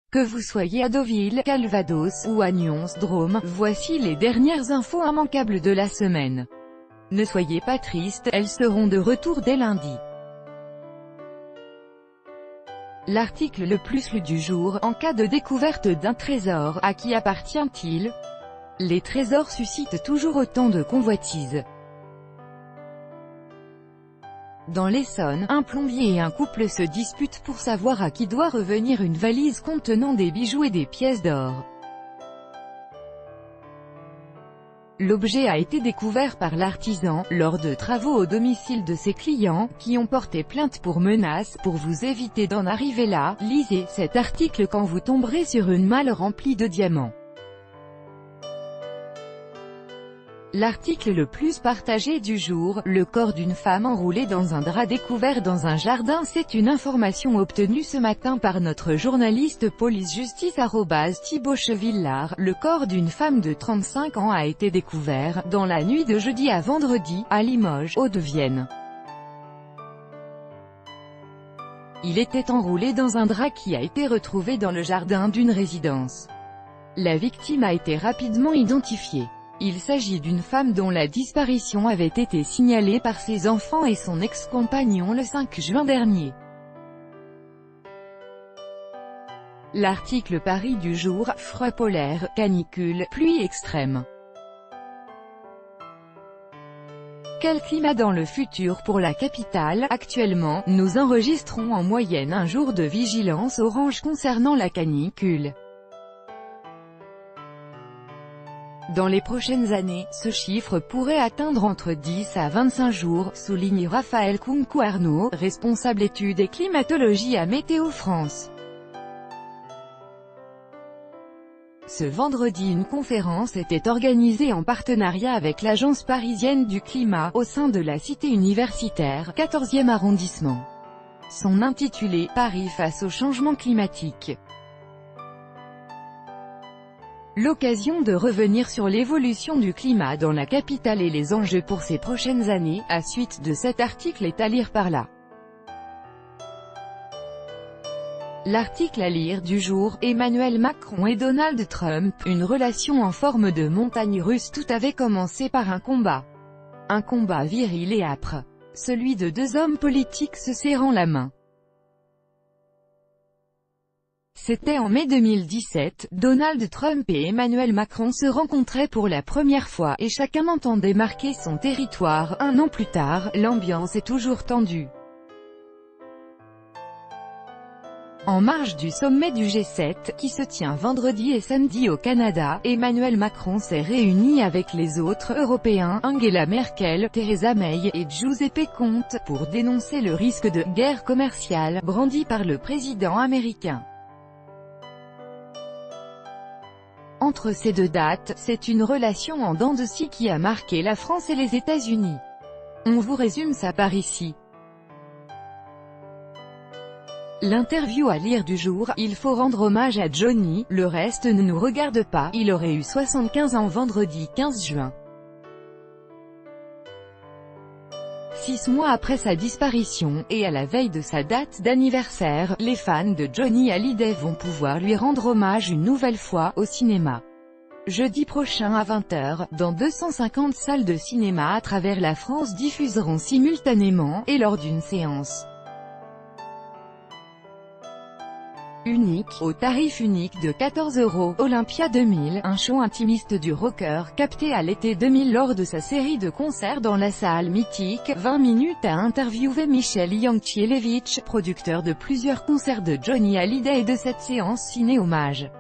Que vous soyez à Deauville, Calvados ou à Nyons-Drôme, voici les dernières infos immanquables de la semaine. Ne soyez pas tristes, elles seront de retour dès lundi. L'article le plus lu du jour: en cas de découverte d'un trésor, à qui appartient-il? Les trésors suscitent toujours autant de convoitises. Dans l'Essonne, un plombier et un couple se disputent pour savoir à qui doit revenir une valise contenant des bijoux et des pièces d'or. L'objet a été découvert par l'artisan, lors de travaux au domicile de ses clients, qui ont porté plainte pour menaces. Pour vous éviter d'en arriver là, lisez cet article quand vous tomberez sur une malle remplie de diamants. L'article le plus partagé du jour: le corps d'une femme enroulée dans un drap découvert dans un jardin. C'est une information obtenue ce matin par notre journaliste police-justice @Thibaut Chevillard. Le corps d'une femme de 35 ans a été découvert, dans la nuit de jeudi à vendredi, à Limoges, Hauts-de-Vienne. Il était enroulé dans un drap qui a été retrouvé dans le jardin d'une résidence. La victime a été rapidement identifiée. Il s'agit d'une femme dont la disparition avait été signalée par ses enfants et son ex-compagnon le 5 juin dernier. L'article Paris du jour: froid polaire, canicule, pluie extrême. Quel climat dans le futur pour la capitale? Actuellement, nous enregistrons en moyenne un jour de vigilance orange concernant la canicule. Dans les prochaines années, ce chiffre pourrait atteindre entre 10 à 25 jours, souligne Raphaël Kunku-Arnaud, responsable études et climatologie à Météo France. Ce vendredi, une conférence était organisée en partenariat avec l'Agence parisienne du climat, au sein de la cité universitaire, 14e arrondissement. Son intitulé: Paris face au changement climatique. L'occasion de revenir sur l'évolution du climat dans la capitale et les enjeux pour ces prochaines années. La suite de cet article est à lire par là. L'article à lire du jour: Emmanuel Macron et Donald Trump, une relation en forme de montagne russe. Tout avait commencé par un combat. Un combat viril et âpre. Celui de deux hommes politiques se serrant la main. C'était en mai 2017, Donald Trump et Emmanuel Macron se rencontraient pour la première fois, et chacun entendait marquer son territoire. Un an plus tard, l'ambiance est toujours tendue. En marge du sommet du G7, qui se tient vendredi et samedi au Canada, Emmanuel Macron s'est réuni avec les autres Européens, Angela Merkel, Theresa May et Giuseppe Conte, pour dénoncer le risque de « guerre commerciale » brandi par le président américain. Entre ces deux dates, c'est une relation en dents de scie qui a marqué la France et les États-Unis. On vous résume ça par ici. L'interview à lire du jour: il faut rendre hommage à Johnny, le reste ne nous regarde pas. Il aurait eu 75 ans vendredi 15 juin. 6 mois après sa disparition, et à la veille de sa date d'anniversaire, les fans de Johnny Hallyday vont pouvoir lui rendre hommage une nouvelle fois, au cinéma. Jeudi prochain à 20 h, dans 250 salles de cinéma à travers la France diffuseront simultanément, et lors d'une séance unique, au tarif unique de 14 €, Olympia 2000, un show intimiste du rocker, capté à l'été 2000 lors de sa série de concerts dans la salle mythique. 20 minutes à interviewer Michel Yankielewicz, producteur de plusieurs concerts de Johnny Hallyday et de cette séance ciné-hommage.